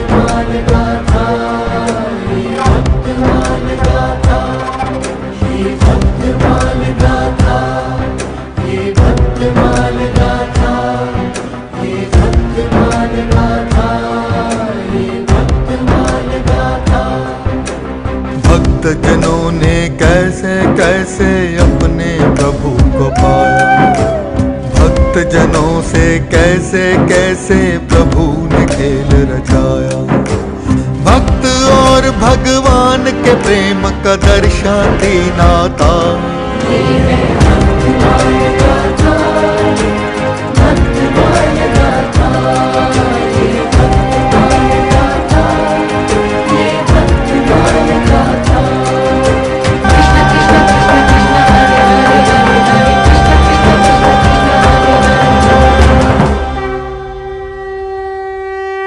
भक्तमाल गाथा, ये भक्तमाल गाथा, ये भक्तमाल गाथा, ये भक्तमाल गाथा, ये भक्तमाल गाथा, ये भक्तमाल गाथा। भक्त जनों ने कैसे कैसे अपने प्रभु को पाया, भक्त जनों से कैसे कैसे प्रभु ने खेल रचाया। भक्त और भगवान के प्रेम का दर्शन देना था। ये है भक्तमाल गाथा, भक्तमाल गाथा, ये भक्तमाल गाथा, ये भक्तमाल गाथा। कृष्ण कृष्ण कृष्ण कृष्ण हरे हरे हरे हरे कृष्ण कृष्ण कृष्ण कृष्ण हरे हरे।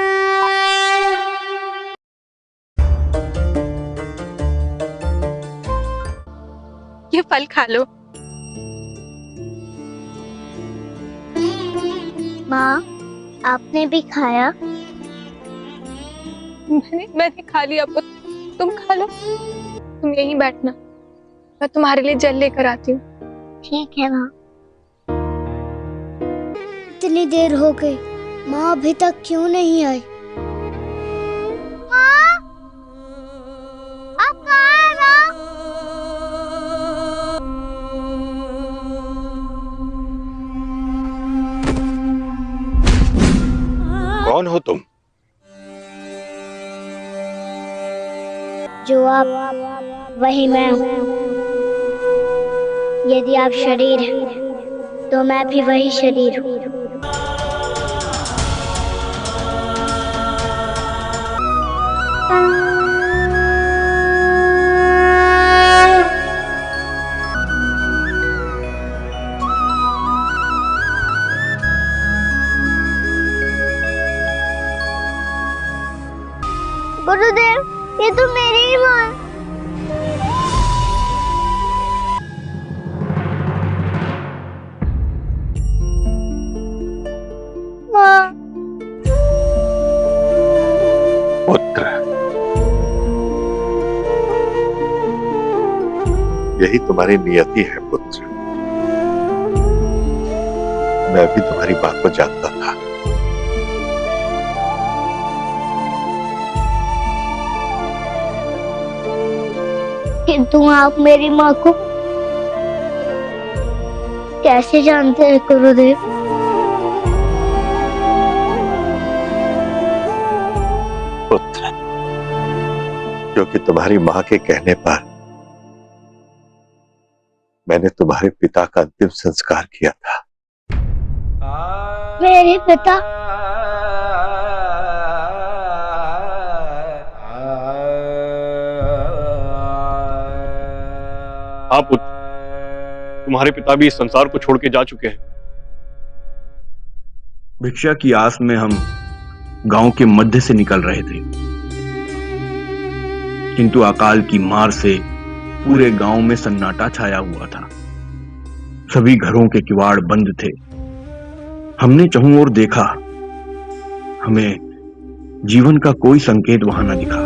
ये फल खा लो। माँ, आपने भी खाया? मैंने खा लिया पुत्र, तुम खा लो। तुम यहीं बैठना, मैं तुम्हारे लिए जल लेकर आती हूँ। ठीक है माँ। इतनी देर हो गई, माँ अभी तक क्यों नहीं आई? माँ, आप कहाँ हैं माँ? कौन हो तुम? जो आप, वही मैं हूँ। यदि आप शरीर हैं, तो मैं भी वही शरीर हूँ। गुरुदेव, ये तो मेरी ही माँ है। माँ। पुत्र, यही तुम्हारी नियति है पुत्र। मैं भी तुम्हारी बात को जानता था। किंतु आप मेरी माँ को कैसे जानते हैं गुरुदेव? पुत्र, क्योंकि तुम्हारी माँ के कहने पर मैंने तुम्हारे पिता का अंतिम संस्कार किया था। मेरे पिता? हाँ पुत्र, तुम्हारे पिता भी इस संसार को छोड़ के जा चुके हैं। भिक्षा की आस में हम गांव के मध्य से निकल रहे थे, किंतु अकाल की मार से पूरे गांव में सन्नाटा छाया हुआ था। सभी घरों के किवाड़ बंद थे। हमने चहुं ओर देखा, हमें जीवन का कोई संकेत वहां न दिखा।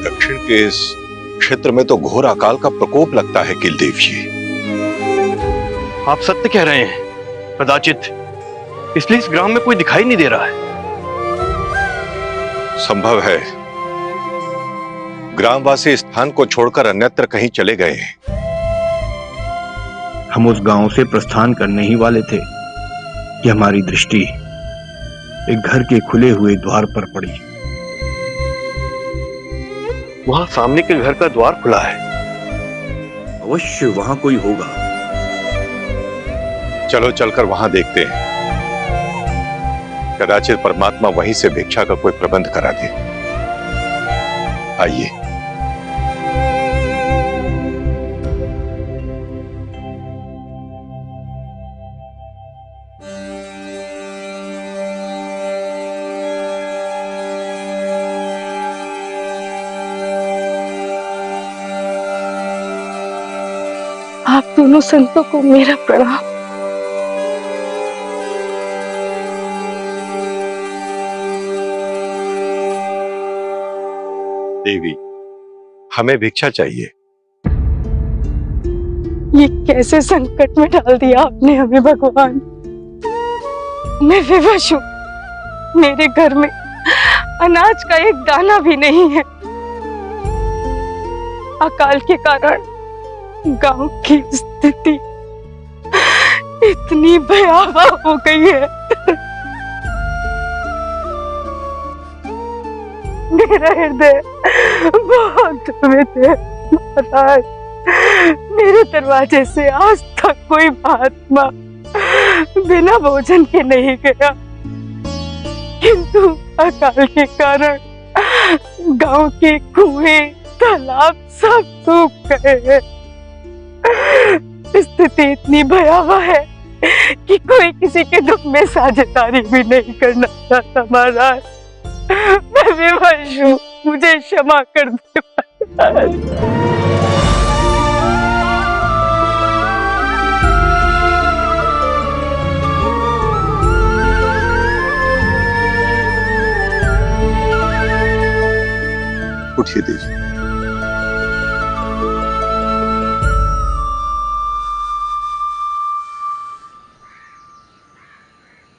दक्षिण के इस क्षेत्र में तो घोर अकाल का प्रकोप लगता है किलदेव जी। आप सत्य कह रहे हैं, कदाचित इसलिए इस ग्राम में कोई दिखाई नहीं दे रहा है। संभव है ग्रामवासी स्थान को छोड़कर अन्यत्र कहीं चले गए हैं। हम उस गांव से प्रस्थान करने ही वाले थे कि हमारी दृष्टि एक घर के खुले हुए द्वार पर पड़ी। वहां सामने के घर का द्वार खुला है। अवश्य वहां कोई होगा। चलो चलकर वहां देखते हैं। कदाचित परमात्मा वहीं से भिक्षा का कोई प्रबंध करा दे। आइए। आप दोनों संतों को मेरा प्रणाम। देवी, हमें भिक्षा चाहिए। ये कैसे संकट में डाल दिया आपने हमें भगवान। मैं विवश हूँ, मेरे घर में अनाज का एक दाना भी नहीं है। अकाल के कारण गांव की स्थिति इतनी भयावह हो गई है। मेरा हृदय बहुत दुखित है महाराज। मेरे दरवाजे से आज तक कोई महात्मा बिना भोजन के नहीं गया, किंतु अकाल के कारण गांव के कुएं तालाब सब सूख गए हैं। स्थिति इतनी भयावह है कि कोई किसी के दुख में साझेदारी भी नहीं करना चाहता महाराज। मैं विवश हूँ, मुझे क्षमा कर दे महाराज। उठिए देवी।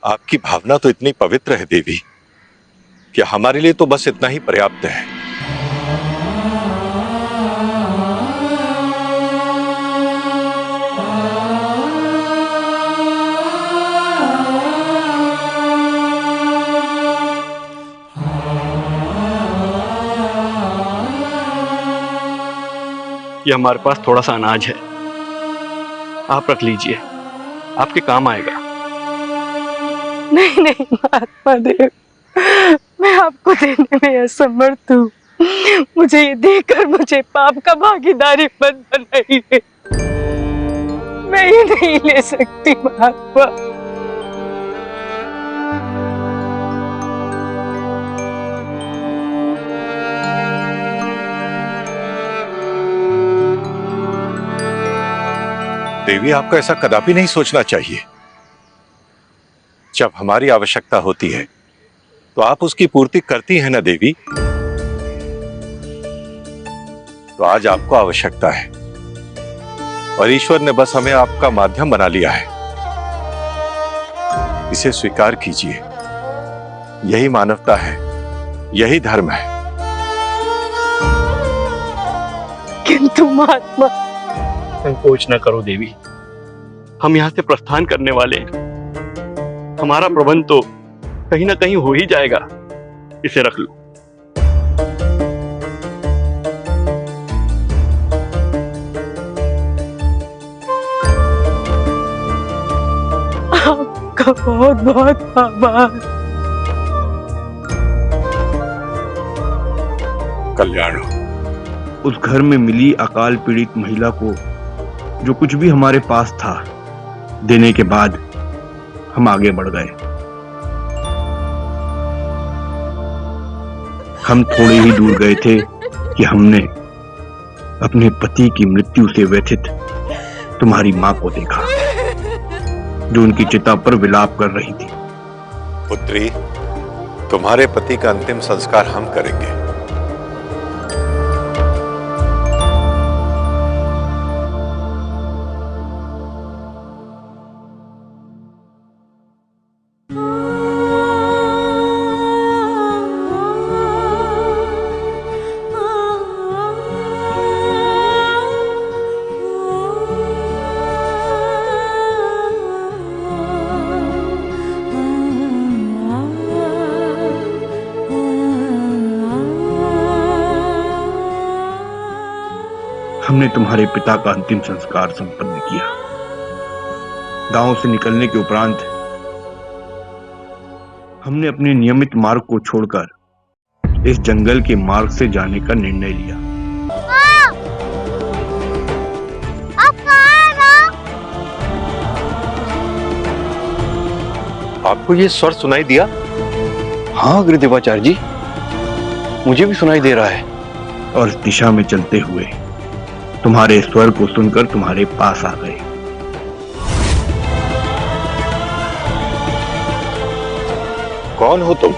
आपकी भावना तो इतनी पवित्र है देवी कि हमारे लिए तो बस इतना ही पर्याप्त है। ये हमारे पास थोड़ा सा अनाज है, आप रख लीजिए, आपके काम आएगा। नहीं नहीं महात्मा देव, मैं आपको देने में असमर्थ हूँ। मुझे ये देकर मुझे पाप का भागीदारी मत बनाइए। मैं ये नहीं ले सकती महात्मा। देवी, आपको ऐसा कदापि नहीं सोचना चाहिए। जब हमारी आवश्यकता होती है तो आप उसकी पूर्ति करती हैं ना देवी। तो आज आपको आवश्यकता है और ईश्वर ने बस हमें आपका माध्यम बना लिया है। इसे स्वीकार कीजिए। यही मानवता है, यही धर्म है। किंतु महात्मा, संकोच न करो देवी, हम यहाँ से प्रस्थान करने वाले हैं। हमारा प्रबंध तो कहीं ना कहीं हो ही जाएगा, इसे रख लो। आपका बहुत बहुत आभार। कल्याण हो। उस घर में मिली अकाल पीड़ित महिला को जो कुछ भी हमारे पास था देने के बाद हम आगे बढ़ गए। हम थोड़े ही दूर गए थे कि हमने अपने पति की मृत्यु से व्यथित तुम्हारी मां को देखा, जो उनकी चिता पर विलाप कर रही थी। पुत्री, तुम्हारे पति का अंतिम संस्कार हम करेंगे। हमने तुम्हारे पिता का अंतिम संस्कार संपन्न किया। गांव से निकलने के उपरांत हमने अपने नियमित मार्ग को छोड़कर इस जंगल के मार्ग से जाने का निर्णय लिया। आप कहाँ हैं? आपको ये स्वर सुनाई दिया? हाँ गुरुदेवाचार्य जी, मुझे भी सुनाई दे रहा है। और इस दिशा में चलते हुए तुम्हारे स्वर को सुनकर तुम्हारे पास आ गए। कौन हो तुम?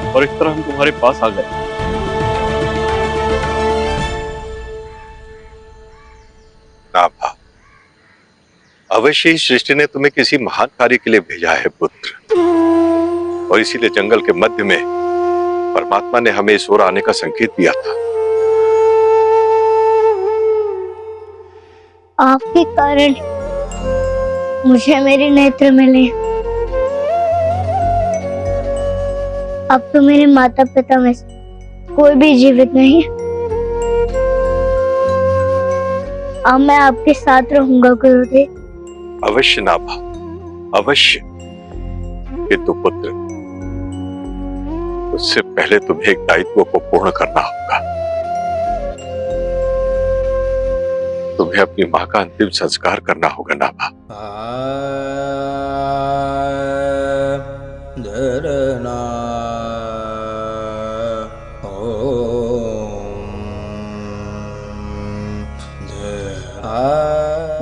और इस तरह हम तुम्हारे पास आ गए। नाभा, अवश्य ही सृष्टि ने तुम्हें किसी महान कार्य के लिए भेजा है पुत्र, और इसीलिए जंगल के मध्य में परमात्मा ने हमें इस ओर आने का संकेत दिया था। आपके कारण मुझे मेरे नेत्र मिले। अब तो मेरे माता पिता में से कोई भी जीवित नहीं। अब मैं आपके साथ रहूंगा गुरुदेव। अवश्य नाभा, अवश्य। किंतु पुत्र, उससे पहले तुम्हें एक दायित्व को पूर्ण करना होगा। तुम्हें अपनी मां का अंतिम संस्कार करना होगा नाभा।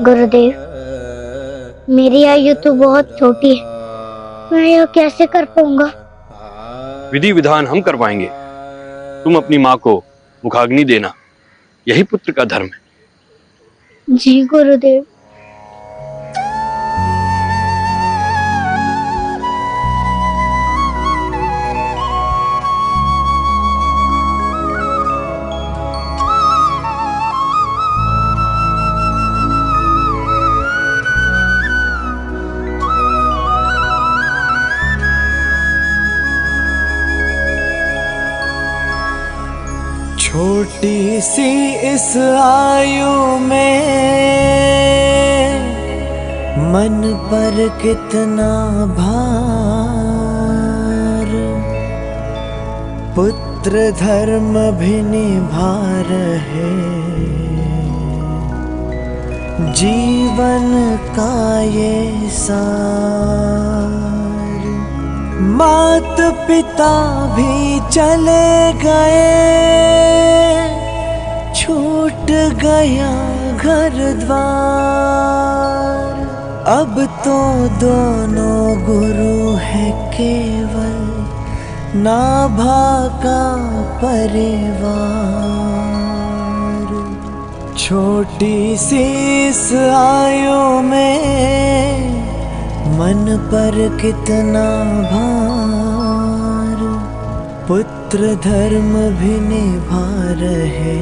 गुरुदेव, मेरी आयु तो बहुत छोटी है, मैं यह कैसे कर पाऊंगा? विधि विधान हम करवाएंगे। तुम अपनी माँ को मुखाग्नि देना, यही पुत्र का धर्म है। जी गुरुदेव। छोटी सी इस आयु में मन पर कितना भार, पुत्र धर्म भी निभा रहे, जीवन का ये सार। मात पिता भी चले गए, छूट गया घर द्वार। अब तो दोनों गुरु है केवल, नाभा का परिवार। छोटी सी इस आयु में मन पर कितना भार, पुत्र धर्म भी निभा रहे,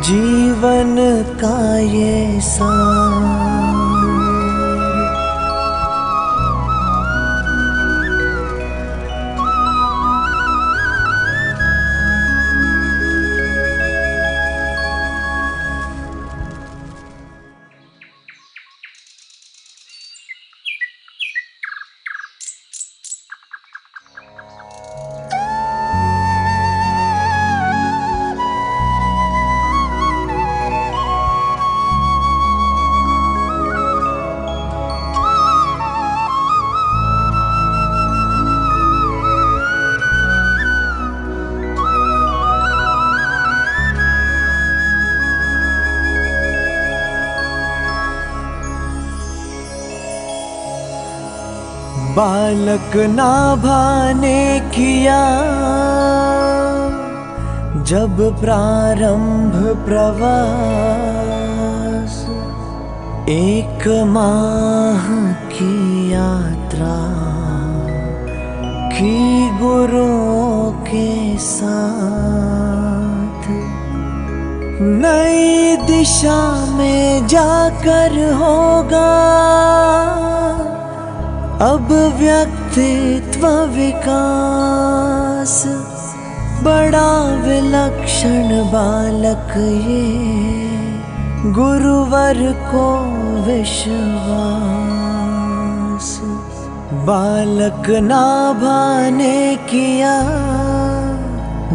जीवन का ये सार। बालक नाभा ने किया जब प्रारंभ प्रवास, 1 माह की यात्रा की गुरुओं के साथ। नई दिशा में जाकर होगा अब व्यक्तित्व विकास, बड़ा विलक्षण बालक ये गुरुवर को विश्वास। बालक नाभा ने किया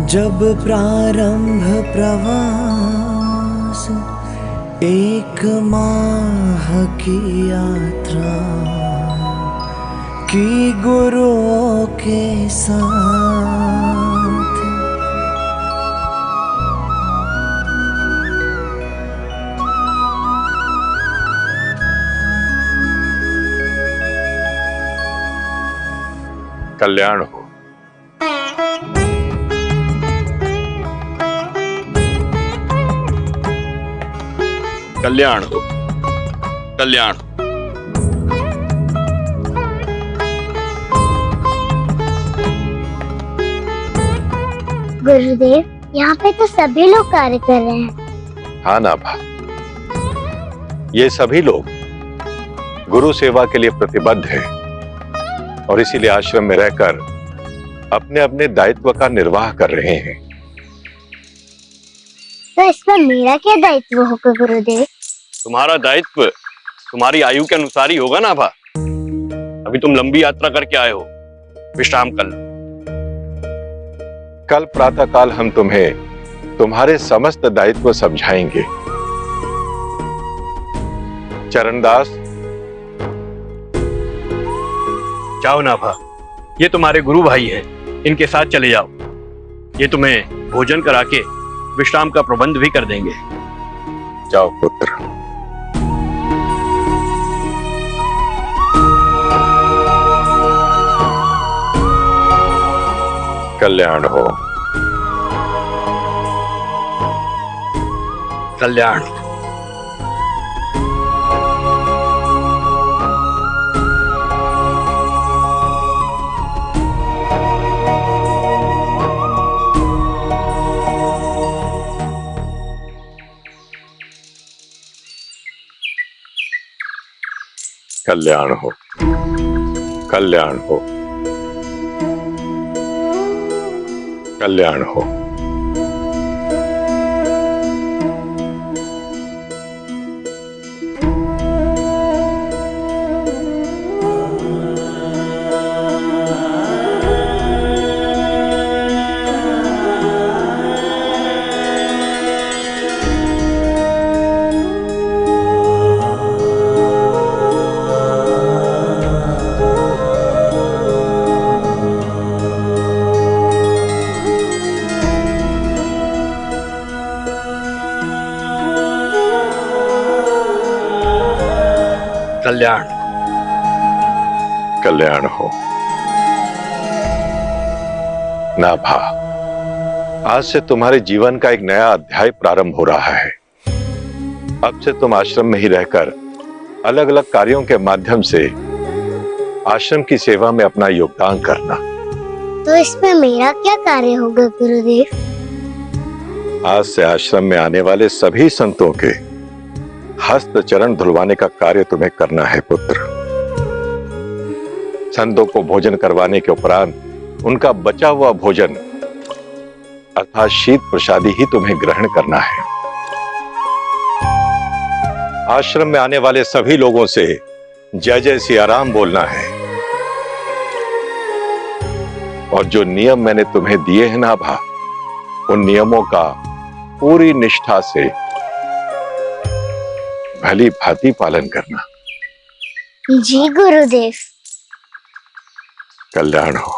जब प्रारंभ प्रवास, 1 माह की यात्रा की गुरुओं के साथ। कल्याण हो। कल्याण हो, कल्याण। गुरुदेव, यहाँ पे तो सभी लोग कार्य कर रहे हैं। हाँ नाभा, ये सभी लोग गुरु सेवा के लिए प्रतिबद्ध हैं और इसीलिए आश्रम में रहकर अपने अपने दायित्व का निर्वाह कर रहे हैं। तो इसमें मेरा क्या दायित्व होगा गुरुदेव? तुम्हारा दायित्व तुम्हारी आयु के अनुसार ही होगा ना भा। अभी तुम लंबी यात्रा करके आए हो, विश्राम कर लो। कल प्रातःकाल हम तुम्हें तुम्हारे समस्त दायित्व समझाएंगे। चरणदास, जाओ ना भा, ये तुम्हारे गुरु भाई हैं, इनके साथ चले जाओ। ये तुम्हें भोजन करा के विश्राम का प्रबंध भी कर देंगे। जाओ पुत्र। कल्याण हो। कल्याण। कल्याण हो। कल्याण हो। कल्याण हो। कल्याण। कल्याण हो। नाभा, आज से तुम्हारे जीवन का एक नया अध्याय प्रारंभ हो रहा है। अब से तुम आश्रम में ही रहकर अलग अलग कार्यों के माध्यम से आश्रम की सेवा में अपना योगदान करना। तो इसमें मेरा क्या कार्य होगा गुरुदेव? आज से आश्रम में आने वाले सभी संतों के हस्त चरण धुलवाने का कार्य तुम्हें करना है पुत्र। संतों को भोजन करवाने के उपरांत उनका बचा हुआ भोजन अर्थात शीत प्रसादी ही तुम्हें ग्रहण करना है। आश्रम में आने वाले सभी लोगों से जय जय सिया राम बोलना है और जो नियम मैंने तुम्हें दिए हैं ना भा, उन नियमों का पूरी निष्ठा से भली भांति पालन करना। जी गुरुदेव। कल्याण हो।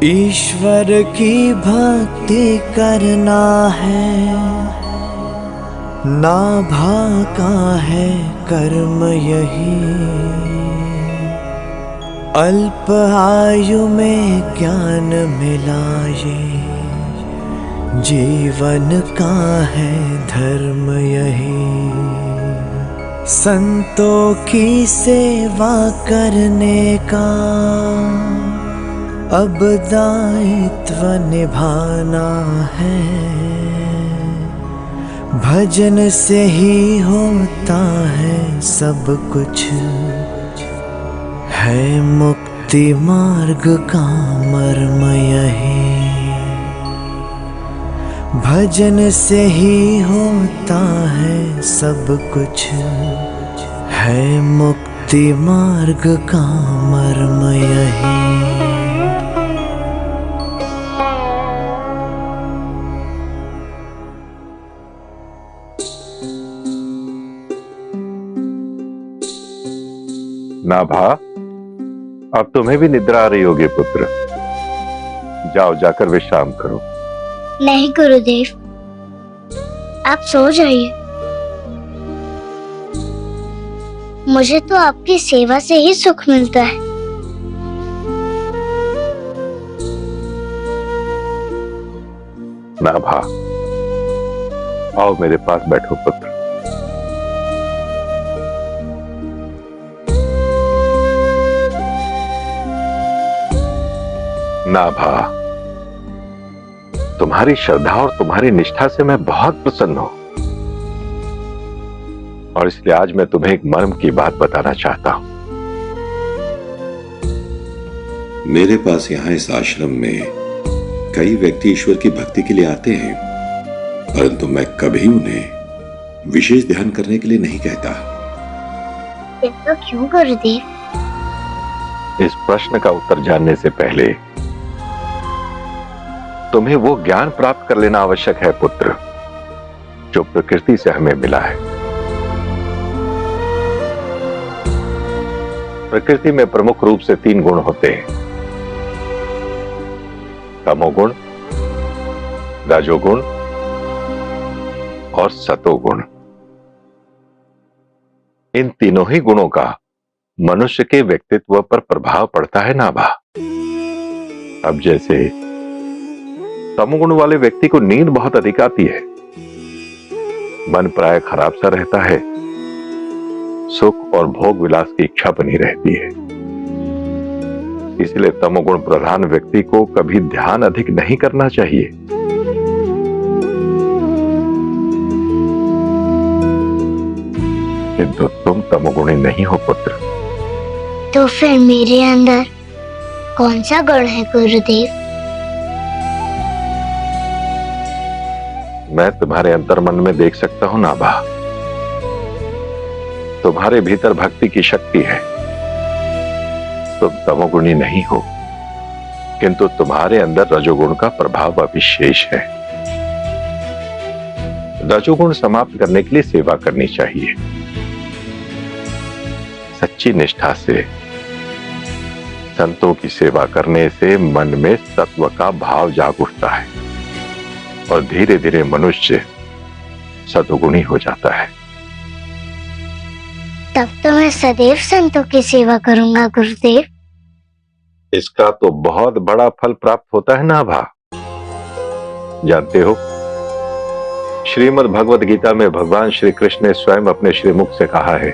ईश्वर की भक्ति करना है, नाभा का है कर्म यही। अल्प आयु में ज्ञान मिला ये, जीवन का है धर्म यही। संतों की सेवा करने का अब दायित्व निभाना है। भजन से ही होता है सब कुछ, है मुक्ति मार्ग का मर्म यही। भजन से ही होता है सब कुछ, है मुक्ति मार्ग का मर्म यही। नाभा, अब तुम्हें भी निद्रा आ रही होगी पुत्र। जाओ, जाकर विश्राम करो। नहीं गुरुदेव, आप सो जाइए। मुझे तो आपकी सेवा से ही सुख मिलता है। नाभा, आओ मेरे पास बैठो पुत्र। नाभा, तुम्हारी श्रद्धा और तुम्हारी निष्ठा से मैं बहुत प्रसन्न हूं, और इसलिए आज मैं तुम्हें एक मर्म की बात बताना चाहता हूं। मेरे पास यहाँ इस आश्रम में कई व्यक्ति ईश्वर की भक्ति के लिए आते हैं, परंतु मैं कभी उन्हें विशेष ध्यान करने के लिए नहीं कहता। तो क्यों गुरुदेव? इस प्रश्न का उत्तर जानने से पहले तुम्हें वो ज्ञान प्राप्त कर लेना आवश्यक है पुत्र, जो प्रकृति से हमें मिला है। प्रकृति में प्रमुख रूप से 3 गुण होते हैं: तमोगुण, रजोगुण और सतोगुण। इन तीनों ही गुणों का मनुष्य के व्यक्तित्व पर प्रभाव पड़ता है नाभा। अब जैसे तमोगुण वाले व्यक्ति को नींद बहुत अधिक आती है, मन प्राय खराब सा रहता है, सुख और भोग विलास की इच्छा बनी रहती है। इसलिए तमोगुण प्रधान व्यक्ति को कभी ध्यान अधिक नहीं करना चाहिए। किंतु तुम तमोगुणी नहीं हो पुत्र। तो फिर मेरे अंदर कौन सा गुण है गुरुदेव? मैं तुम्हारे अंतर्मन में देख सकता हूं नाभा। तुम्हारे भीतर भक्ति की शक्ति है। तुम तमोगुणी नहीं हो, किंतु तुम्हारे अंदर रजोगुण का प्रभाव अविशेष है। रजोगुण समाप्त करने के लिए सेवा करनी चाहिए। सच्ची निष्ठा से संतों की सेवा करने से मन में सत्व का भाव जाग उठता है और धीरे धीरे मनुष्य सद्गुणी हो जाता है। तब तो मैं सदैव संतों की सेवा करूंगा गुरुदेव। इसका तो बहुत बड़ा फल प्राप्त होता है नाभा। जानते हो, श्रीमद् भगवद गीता में भगवान श्री कृष्ण ने स्वयं अपने श्रीमुख से कहा है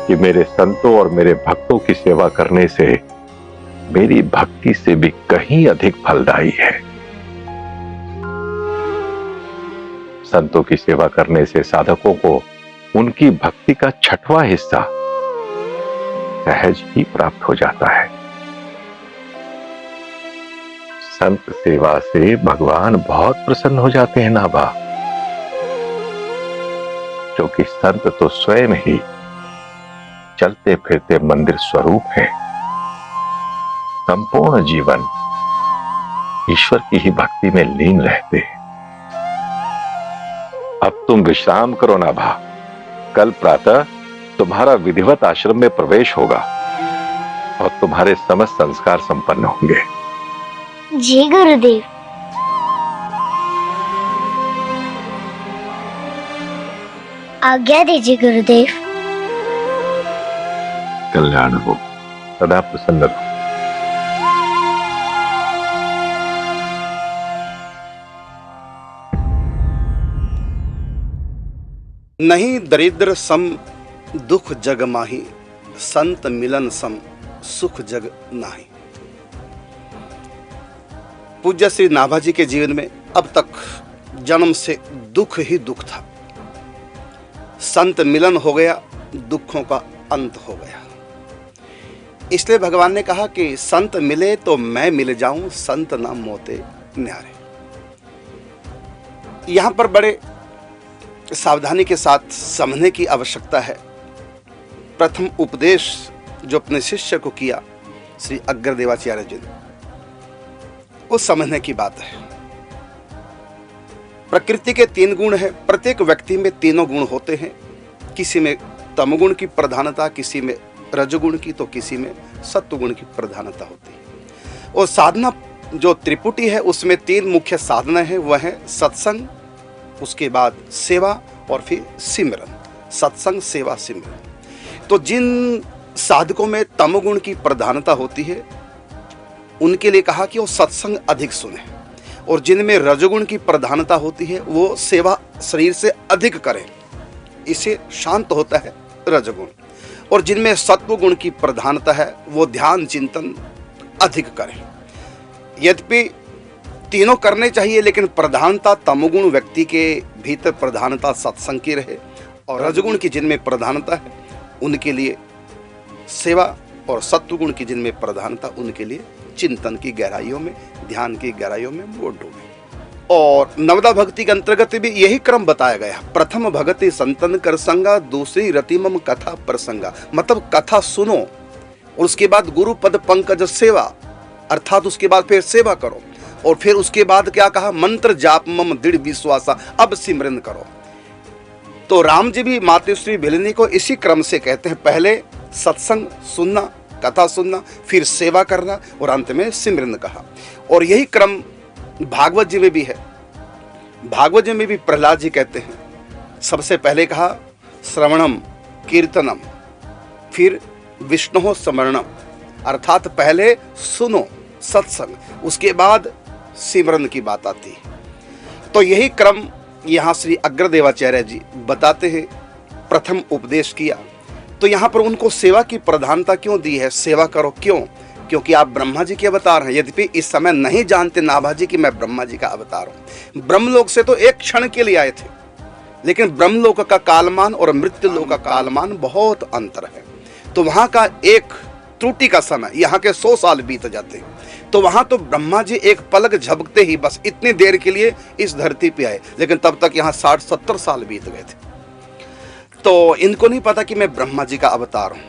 कि मेरे संतों और मेरे भक्तों की सेवा करने से मेरी भक्ति से भी कहीं अधिक फलदायी है। संतों की सेवा करने से साधकों को उनकी भक्ति का 6वां हिस्सा सहज ही प्राप्त हो जाता है। संत सेवा से भगवान बहुत प्रसन्न हो जाते हैं नाभा, क्योंकि संत तो स्वयं ही चलते फिरते मंदिर स्वरूप है। संपूर्ण जीवन ईश्वर की ही भक्ति में लीन रहते हैं। अब तुम विश्राम करो नाभा। कल प्रातः तुम्हारा विधिवत आश्रम में प्रवेश होगा और तुम्हारे समस्त संस्कार संपन्न होंगे। जी गुरुदेव। आज्ञा दीजिए गुरुदेव। कल्याण हो, सदा प्रसन्न रहो। नहीं दरिद्र सम दुख जग माही, संत मिलन सम सुख जग नाही। पूज्य श्री नाभा जी के जीवन में अब तक जन्म से दुख ही दुख था। संत मिलन हो गया, दुखों का अंत हो गया। इसलिए भगवान ने कहा कि संत मिले तो मैं मिल जाऊं, संत ना मोते न्यारे। यहाँ पर बड़े सावधानी के साथ समझने की आवश्यकता है। प्रथम उपदेश जो अपने शिष्य को किया श्री अग्रदेवाचार्य जी ने, वो समझने की बात है। प्रकृति के 3 गुण हैं, प्रत्येक व्यक्ति में तीनों गुण होते हैं। किसी में तमगुण की प्रधानता, किसी में रजगुण की, तो किसी में सत्वगुण की प्रधानता होती है। और साधना जो त्रिपुटी है उसमें 3 मुख्य साधना है, वह है सत्संग, उसके बाद सेवा और फिर सिमरन। सत्संग, सेवा, सिमरन। तो जिन साधकों में तमगुण की प्रधानता होती है उनके लिए कहा कि वो सत्संग अधिक सुने, और जिनमें रजगुण की प्रधानता होती है वो सेवा शरीर से अधिक करें, इसे शांत होता है रजगुण। और जिनमें सत्वगुण की प्रधानता है वो ध्यान चिंतन अधिक करें। यद्यपि तीनों करने चाहिए, लेकिन प्रधानता तमोगुण व्यक्ति के भीतर प्रधानता सत्संग की रहे, और रजगुण की जिनमें प्रधानता है उनके लिए सेवा, और सत्वगुण की जिनमें प्रधानता उनके लिए चिंतन की गहराइयों में, ध्यान की गहराइयों में वो डूबे। और नवदा भक्ति के अंतर्गत भी यही क्रम बताया गया। प्रथम भगति संतन कर संगा, दूसरी रतिमम कथा प्रसंगा। मतलब कथा सुनो और उसके बाद गुरु पद पंकज सेवा, अर्थात उसके बाद फिर सेवा करो, और फिर उसके बाद क्या कहा, मंत्र जाप मम दृढ़ विश्वासा, अब सिमरन करो। तो राम जी भी मातृश्री भिलनी को इसी क्रम से कहते हैं, पहले सत्संग सुनना, कथा सुनना, फिर सेवा करना, और अंत में सिमरन कहा। और यही क्रम भागवत जी में भी है। भागवत जी में भी प्रहलाद जी कहते हैं, सबसे पहले कहा श्रवणम कीर्तनम, फिर विष्णु स्मरणम, अर्थात पहले सुनो सत्संग, उसके बाद सिमरन की बात आती है। तो यही क्रम यहाँ श्री अग्रदेवाचार्य जी बताते हैं। प्रथम उपदेश किया तो यहाँ पर उनको सेवा की प्रधानता क्यों दी है, सेवा करो, क्यों? क्योंकि आप ब्रह्मा जी के अवतार हैं। यद्यपि इस समय नहीं जानते नाभा जी कि मैं ब्रह्मा जी का अवतार हूँ। ब्रह्मलोक से तो एक क्षण के लिए आए थे, लेकिन ब्रह्मलोक का कालमान और मृत्युलोक का कालमान बहुत अंतर है। तो वहाँ का एक त्रुटि का समय यहाँ के 100 साल बीत जाते हैं। तो वहाँ तो ब्रह्मा जी एक पलक झपकते ही बस इतनी देर के लिए इस धरती पे आए, लेकिन तब तक यहाँ 60-70 साल बीत गए थे। तो इनको नहीं पता कि मैं ब्रह्मा जी का अवतार हूँ।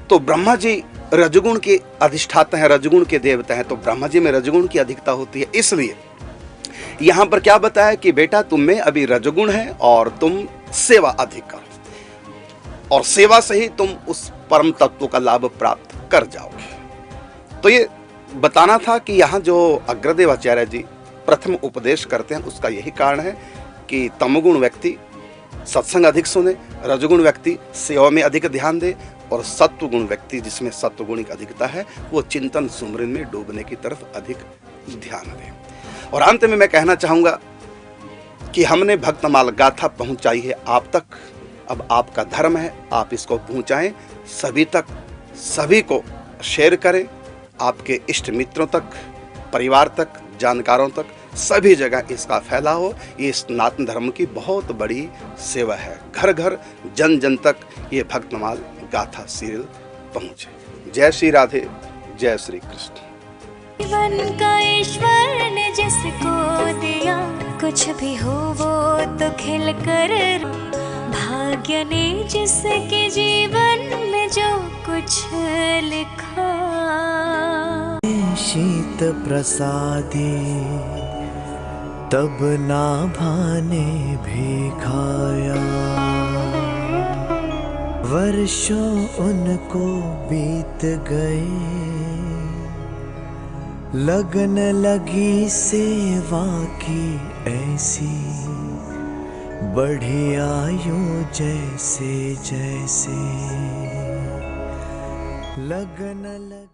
तो ब्रह्मा जी रजगुण के अधिष्ठाता हैं, रजगुण के देवता हैं, तो ब्रह्मा जी में रजगुण की अधिकता होती है। इसलिए यहाँ पर क्या बताया कि बेटा तुम में अभी रजगुण है और तुम सेवा अधिक करो, और सेवा से ही तुम उस परम तत्व का लाभ प्राप्त कर जाओगे। तो ये बताना था कि यहाँ जो अग्रदेवाचार्य जी प्रथम उपदेश करते हैं उसका यही कारण है कि तमगुण व्यक्ति सत्संग अधिक सुने, रजगुण व्यक्ति सेवा में अधिक ध्यान दे, और सत्वगुण व्यक्ति जिसमें सत्वगुण की अधिकता है वो चिंतन सुमरन में डूबने की तरफ अधिक ध्यान दे। और अंत में मैं कहना चाहूँगा कि हमने भक्तमाल गाथा पहुँचाई है आप तक, अब आपका धर्म है आप इसको पहुँचाएं सभी तक, सभी को शेयर करें, आपके इष्ट मित्रों तक, परिवार तक, जानकारों तक, सभी जगह इसका फैलाव हो। ये सनातन धर्म की बहुत बड़ी सेवा है। घर घर जन जन तक ये भक्तमाल गाथा सीरियल पहुँचे। जय श्री राधे, जय श्री कृष्ण। जीवन का ईश्वर ने जिसको दिया, कुछ भी हो वो तो खिल कर, भाग्य ने जिसके जीवन में जो कुछ लिखा। शीत प्रसादे तब नाभाने भी खाया, वर्षों उनको बीत गए, लगन लगी सेवा की ऐसी, बढ़ी आयु जैसे जैसे, लगन लगी।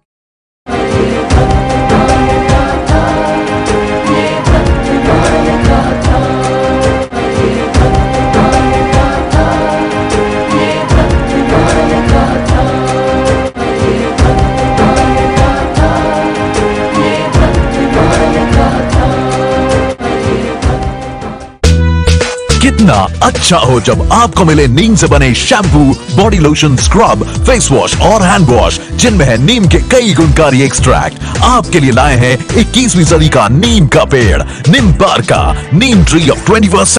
कितना अच्छा हो जब आपको मिले नीम से बने shampoo, body lotion, scrub, face wash और हैंड वॉश जिनमें है नीम के कई गुणकारी एक्सट्रैक्ट। आपके लिए लाए हैं 21वीं सदी का नीम का पेड़, निम्बार्का, नीम ट्री ऑफ 21st